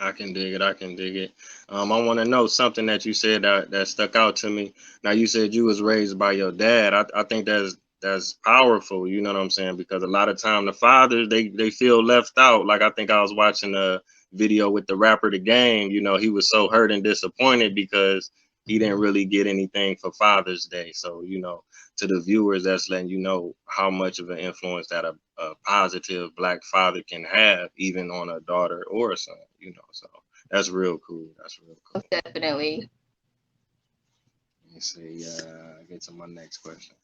I can dig it. I can dig it. I want to know something that you said that stuck out to me. Now you said you was raised by your dad. I think that's powerful. You know what I'm saying? Because a lot of time the fathers they feel left out. Like I think I was watching a video with the rapper The Game. You know, he was so hurt and disappointed because he didn't really get anything for Father's Day. So you know, to the viewers, that's letting you know how much of an influence that a positive black father can have, even on a daughter or a son. You know, so that's real cool. That's real Most cool. definitely. Let me see. Get to my next question.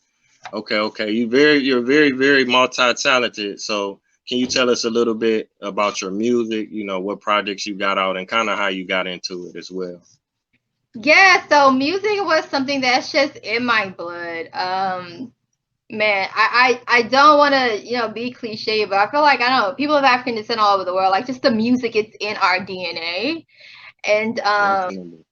Okay, okay. You're very multi-talented. So can you tell us a little bit about your music? You know, what projects you got out and kind of how you got into it as well. Yeah, so music was something that's just in my blood. Man, I don't want to, be cliche, but I feel like I don't know people of African descent all over the world, like just the music, it's in our DNA. And Definitely.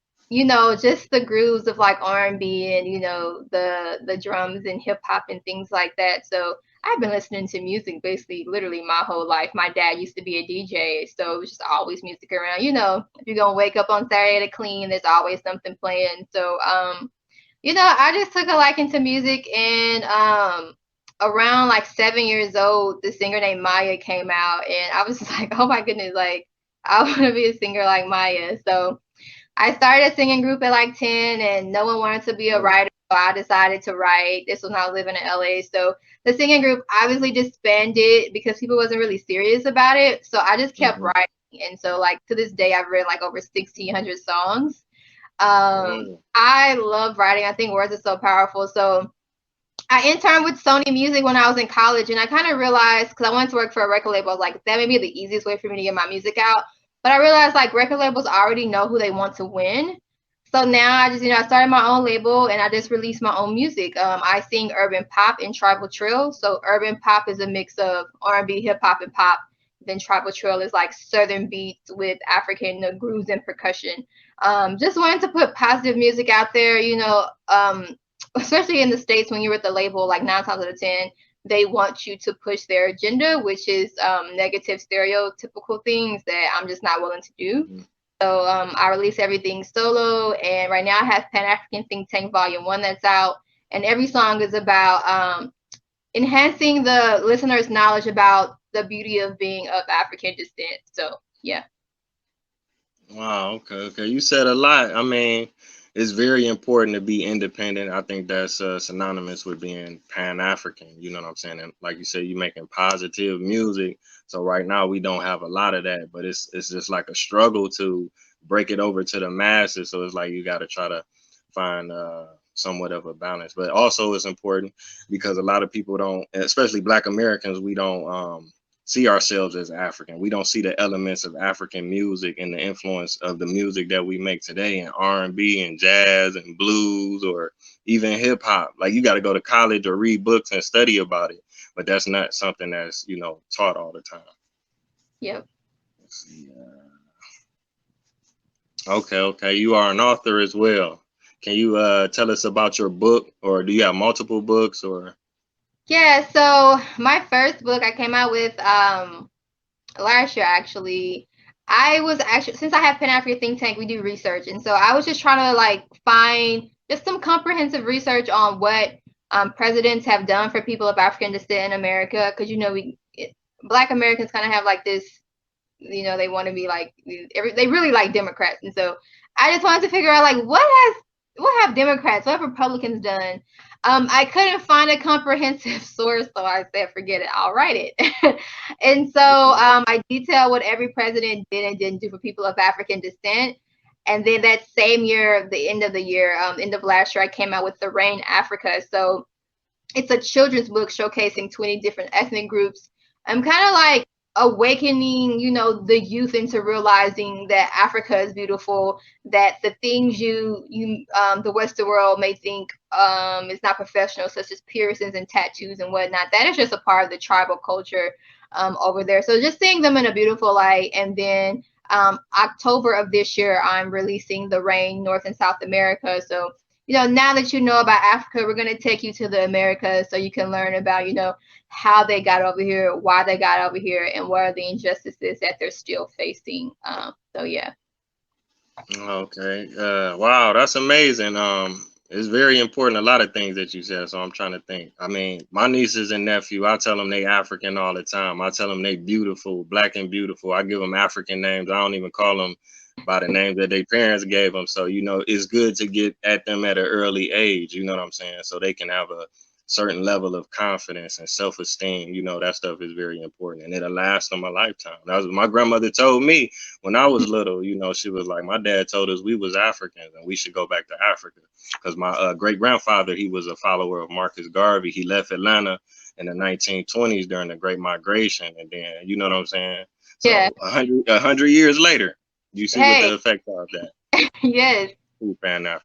just the grooves of like R&B and the drums and hip hop and things like that. So I've been listening to music basically literally my whole life. My dad used to be a DJ, so it was just always music around. If you're gonna wake up on Saturday to clean, there's always something playing. So I just took a liking to music, and around like 7 years old, the singer named Maya came out, and I was just like, oh my goodness, like I want to be a singer like Maya. So I started a singing group at like 10, and no one wanted to be a writer. So I decided to write. This was when I was living in LA. So the singing group obviously disbanded because people wasn't really serious about it. So I just kept Mm-hmm. writing. And so like to this day, I've written like over 1,600 songs. Oh, I love writing. I think words are so powerful. So I interned with Sony Music when I was in college, and I kind of realized because I wanted to work for a record label, I was like, that may be the easiest way for me to get my music out. But I realized like record labels already know who they want to win. So now I just, I started my own label and I just released my own music. I sing urban pop and tribal trill. So urban pop is a mix of R&B, hip hop, and pop. Then tribal trill is like southern beats with African grooves and percussion. Just wanted to put positive music out there, especially in the States when you're with the label, like 9 times out of 10, they want you to push their agenda, which is negative stereotypical things that I'm just not willing to do. mhm. So I release everything solo, and right now I have Pan African Think Tank Volume 1 that's out, and every song is about enhancing the listener's knowledge about the beauty of being of African descent. So yeah. Wow. Okay. Okay. You said a lot. I mean, it's very important to be independent. I think that's synonymous with being Pan African. You know what I'm saying? And like you said, you making positive music. So right now we don't have a lot of that, but it's just like a struggle to break it over to the masses. So it's like you got to try to find somewhat of a balance. But also it's important because a lot of people don't, especially Black Americans, we don't see ourselves as African. We don't see the elements of African music and the influence of the music that we make today in R&B and jazz and blues or even hip hop. Like you got to go to college or read books and study about it, but that's not something that's taught all the time. Yep. Let's see. Okay, okay. You are an author as well. Can you tell us about your book, or do you have multiple books, or? Yeah, so my first book I came out with last year actually. I was actually, since I have Pan African Think Tank, we do research, and so I was just trying to like find just some comprehensive research on what presidents have done for people of African descent in America, because Black Americans kind of have like this, they want to be like they really like Democrats, and so I just wanted to figure out like what have Democrats, what have Republicans done. I couldn't find a comprehensive source, so I said, forget it, I'll write it. And so Okay. I detail what every president did and didn't do for people of African descent. And then that same year, the end of the year, end of last year, I came out with The Rain Africa. So it's a children's book showcasing 20 different ethnic groups. I'm kind of like awakening, the youth into realizing that Africa is beautiful, that the things the Western world may think is not professional, such as piercings and tattoos and whatnot, that is just a part of the tribal culture over there. So just seeing them in a beautiful light. And then October of this year, I'm releasing The Rain North and South America. So now that you know about Africa, we're going to take you to the Americas so you can learn about, how they got over here, why they got over here, and what are the injustices that they're still facing. So yeah. Okay. Wow, that's amazing. It's very important. A lot of things that you said. So I'm trying to think. I mean, my nieces and nephew, I tell them they African all the time. I tell them they beautiful, black and beautiful. I give them African names. I don't even call them by the name that their parents gave them. So it's good to get at them at an early age. You know what I'm saying? So they can have a certain level of confidence and self-esteem. That stuff is very important, and it'll last them a lifetime. That was what my grandmother told me when I was little. She was like, my dad told us we was Africans and we should go back to Africa, because my great grandfather, he was a follower of Marcus Garvey. He left Atlanta in the 1920s during the Great Migration, and then you know what I'm saying. Yeah. So a hundred years later, you see what Hey. the effect of that. Yes. Pan